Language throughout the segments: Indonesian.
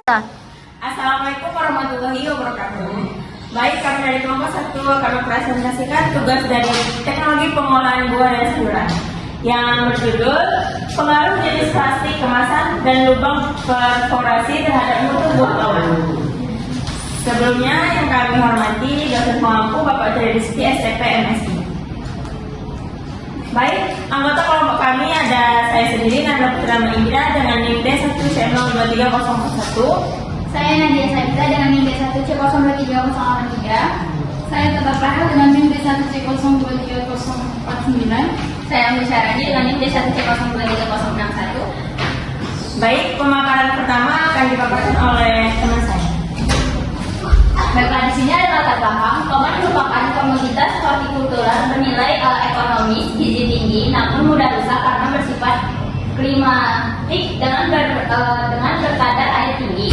Assalamualaikum warahmatullahi wabarakatuh. Baik, kami dari kelompok 1 akan mempresentasikan tugas dari teknologi pengolahan buah dan sayuran yang berjudul pengaruh jenis plastik kemasan dan lubang perforasi terhadap mutu buah tomat. Sebelumnya yang kami hormati dosen pengampu Bapak Tri Rizky STP MSI. Baik, anggota kelompok kami ada saya sendiri Nanda Putra Indra dengan NIM D1C02301. Saya Nadia Saida dengan NIM D1C02303. Saya Tata Prahal dengan NIM D1C02349. Saya Anggi Syarani dengan NIM D1C02361. Baik, pemaparan pertama akan dipaparkan oleh teman saya. Baiklah, di sini ada latar belakang. Tomat merupakan komoditas hortikultural bernilai ekonomis gizi tinggi, namun mudah rusak karena bersifat klimatik dengan berkadar air tinggi.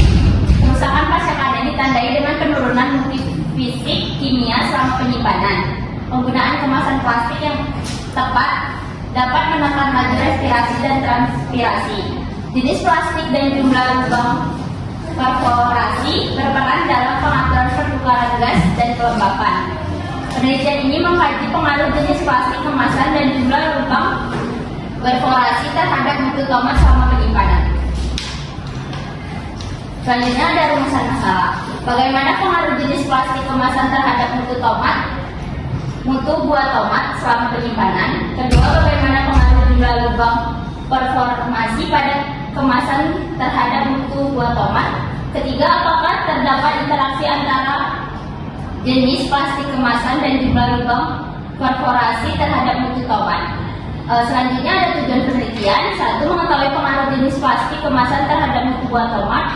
Kerusakan pasca panen ditandai dengan penurunan mutu fisik kimia selama penyimpanan. Penggunaan kemasan plastik yang tepat dapat menekan laju respirasi dan transpirasi. Jenis plastik dan jumlah lubang perforasi berperan dalam pengaturan pertukaran gas dan kelembapan. Penelitian ini mengkaji pengaruh jenis plastik kemasan dan jumlah lubang perforasi terhadap mutu tomat selama penyimpanan. Selanjutnya ada rumusan masalah. Bagaimana pengaruh jenis plastik kemasan terhadap mutu buah tomat selama penyimpanan? Kedua, bagaimana pengaruh jumlah lubang perforasi pada kemasan terhadap mutu buah tomat. Ketiga, apakah terdapat interaksi antara jenis plastik kemasan dan jumlah lubang perforasi terhadap mutu tomat. Selanjutnya ada tujuan penelitian. 1. Mengetahui pengaruh jenis plastik kemasan terhadap mutu buah tomat.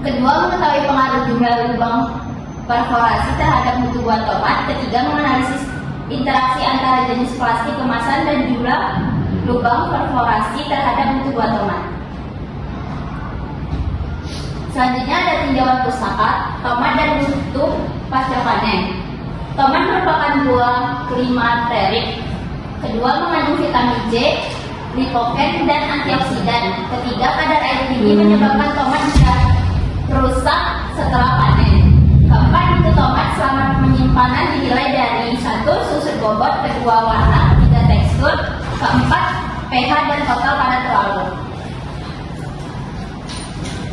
Kedua, mengetahui pengaruh jumlah lubang perforasi terhadap mutu buah tomat. Ketiga, menganalisis interaksi antara jenis plastik kemasan dan jumlah lubang perforasi terhadap mutu buah tomat. Selanjutnya ada tinjauan pustaka, tomat dan mutu pasca panen. Tomat merupakan buah klimaterik. Kedua, mengandung vitamin C, likopen, dan antioksidan. Ketiga, kadar air tinggi menyebabkan tomat bisa rusak setelah panen. Keempat, mutu tomat selama penyimpanan dinilai dari 1. Susut bobot, kedua warna, 3. tekstur, keempat pH dan total padat terlalu.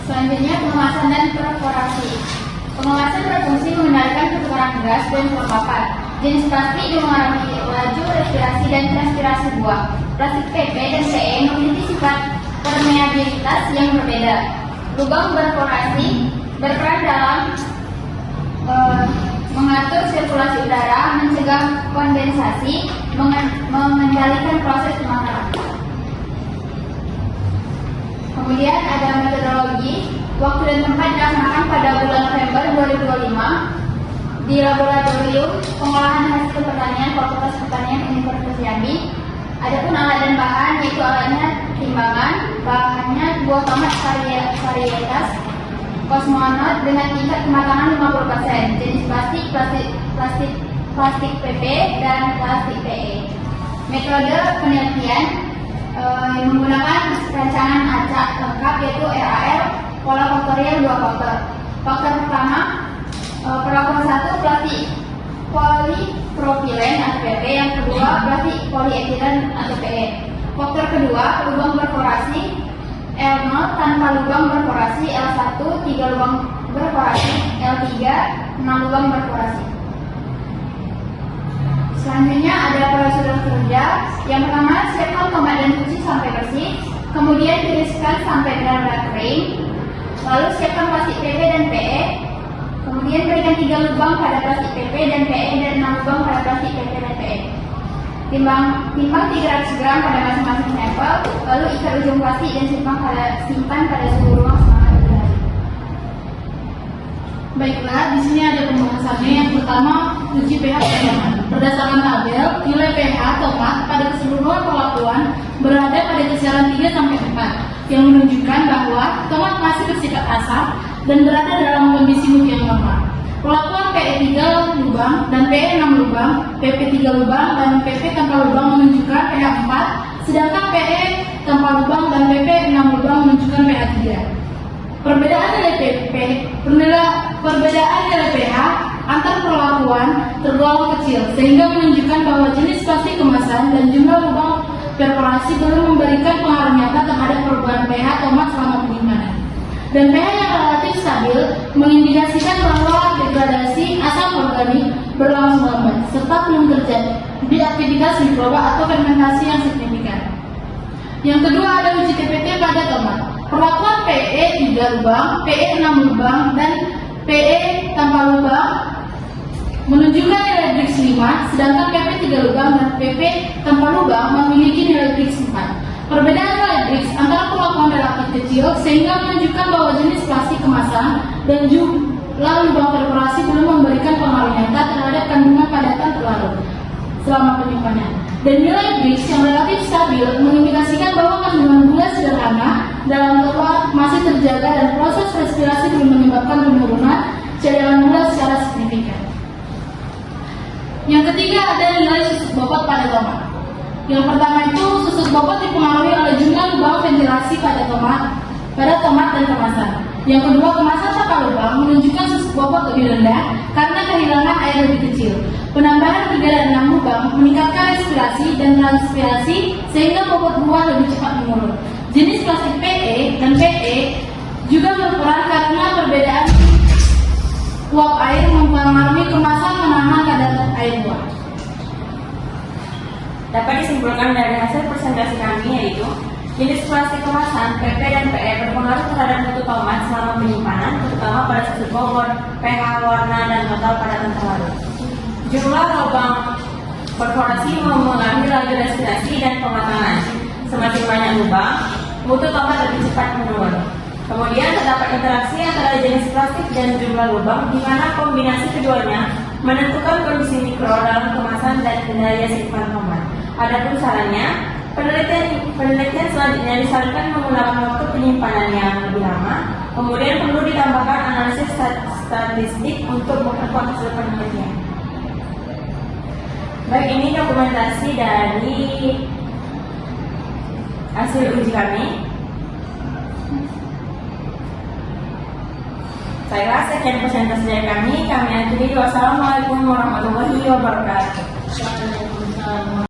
Selanjutnya, pengemasan dan perforasi. Pengemasan berfungsi mengendalikan pertukaran gas dan kelembapan. Jenis plastik mempengaruhi laju respirasi dan transpirasi buah. Plastik PP dan PE memiliki sifat permeabilitas yang berbeda. Lubang perforasi berperan dalam mengatur sirkulasi udara, mencegah kondensasi, mengendalikan proses pemakaran. Kemudian ada metodologi. Waktu dan tempat dilaksanakan pada bulan November 2025 di Laboratorium Pengolahan Hasil Pertanian Fakultas Pertanian Universitas Jambi. Adapun alat dan bahan, yaitu alatnya timbangan, bahannya buah tomat varietas Cosmonaut dengan tingkat kematangan 50%, jenis plastik PP dan plastik PE. Metode penelitian menggunakan rancangan acak lengkap, yaitu RAL, pola faktorial 2 faktor. Faktor pertama, perlakuan 1 plastik polipropilen atau PP, yang kedua plastik polietilen atau PE. Faktor kedua, lubang perforasi L0 tanpa lubang perforasi, L1 3 lubang perforasi, L3 6 lubang perforasi. Selanjutnya ada prosedur kerja. Yang pertama, siapkan tomat dan cuci sampai bersih. Kemudian tiriskan sampai benar-benar kering. Lalu siapkan plastik PP dan PE. Kemudian berikan 3 lubang pada plastik PP dan PE dan 6 lubang pada plastik PP dan PE. Timbang 300 gram pada masing-masing sampel. Lalu ikat ujung plastik dan simpan pada suhu ruang selama 3 hari. Baiklah, di sini ada pembahasannya. Yang pertama, uji pH tomat. Berdasarkan tabel, nilai pH tomat pada keseluruhan perlakuan berada pada kisaran 3 sampai 4, yang menunjukkan bahwa tomat masih bersifat asam dan berada dalam kondisi mutu yang normal. Perlakuan PE 3 lubang dan PE 6 lubang, PP 3 lubang dan PP tanpa lubang menunjukkan pH 4, sedangkan PE tanpa lubang dan PP 6 lubang menunjukkan pH 3. Perbedaan nilai pH antar perlakuan tergolong kecil, sehingga menunjukkan bahwa jenis plastik kemasan dan jumlah lubang perforasi belum memberikan pengaruh nyata terhadap perubahan pH tomat selama penyimpanan. Dan pH yang relatif stabil mengindikasikan bahwa degradasi asam organik berlangsung lambat, serta belum terjadi aktivitas mikroba atau fermentasi yang signifikan. Yang kedua ada uji TPT pada tomat. Perlakuan PE 3 lubang, PE 6 lubang, dan PE tanpa lubang menunjukkan nilai Brix 5, sedangkan PP 3 lubang dan PP tanpa lubang memiliki nilai Brix 4. Perbedaan nilai Brix antara perlakuan relatif kecil sehingga menunjukkan bahwa jenis plastik kemasan dan jumlah lubang perforasi belum memberikan pengaruh nyata terhadap kandungan padatan terlarut selama penyimpanan. Dan nilai Brix yang relatif stabil mengindikasikan bahwa kandungan gula sederhana dalam tomat masih terjaga dan proses respirasi belum menyebabkan penurunan cadangan gula secara signifikan. Yang ketiga ada nilai susut bobot pada tomat. Yang pertama itu susut bobot dipengaruhi oleh jumlah lubang ventilasi pada tomat dan kemasan. Yang kedua, kemasan tanpa lubang menunjukkan susut bobot lebih rendah karena kehilangan air lebih kecil. Penambahan 3 dan 6 lubang meningkatkan respirasi dan transpirasi sehingga bobot buah lebih cepat menurun. Jenis plastik PE dan PE juga berperan karena perbedaan uap air mempengaruhi kemasan menahan kadar air buah. Dapat disimpulkan dari hasil presentasi kami yaitu jenis plastik kemasan PP dan PE berpengaruh terhadap mutu tomat selama penyimpanan, terutama pada susut bobot, pH, warna, dan total padatan terlarut. Jumlah lubang perforasi mempengaruhi laju respirasi dan pematangan. Semakin banyak lubang, mutu tomat lebih cepat menurun. Kemudian terdapat interaksi antara jenis plastik dan jumlah lubang, di mana kombinasi keduanya menentukan kondisi mikro dalam kemasan dan daya simpan tomat. Adapun sarannya, penelitian selanjutnya disarankan menggunakan waktu penyimpanan yang lebih lama. Kemudian perlu ditambahkan analisis statistik untuk memperkuat hasil penelitian. Baik, ini dokumentasi dari hasil uji kami. Saya rasa sekian presentasi dari kami. Kami akhiri. Wassalamualaikum warahmatullahi wabarakatuh.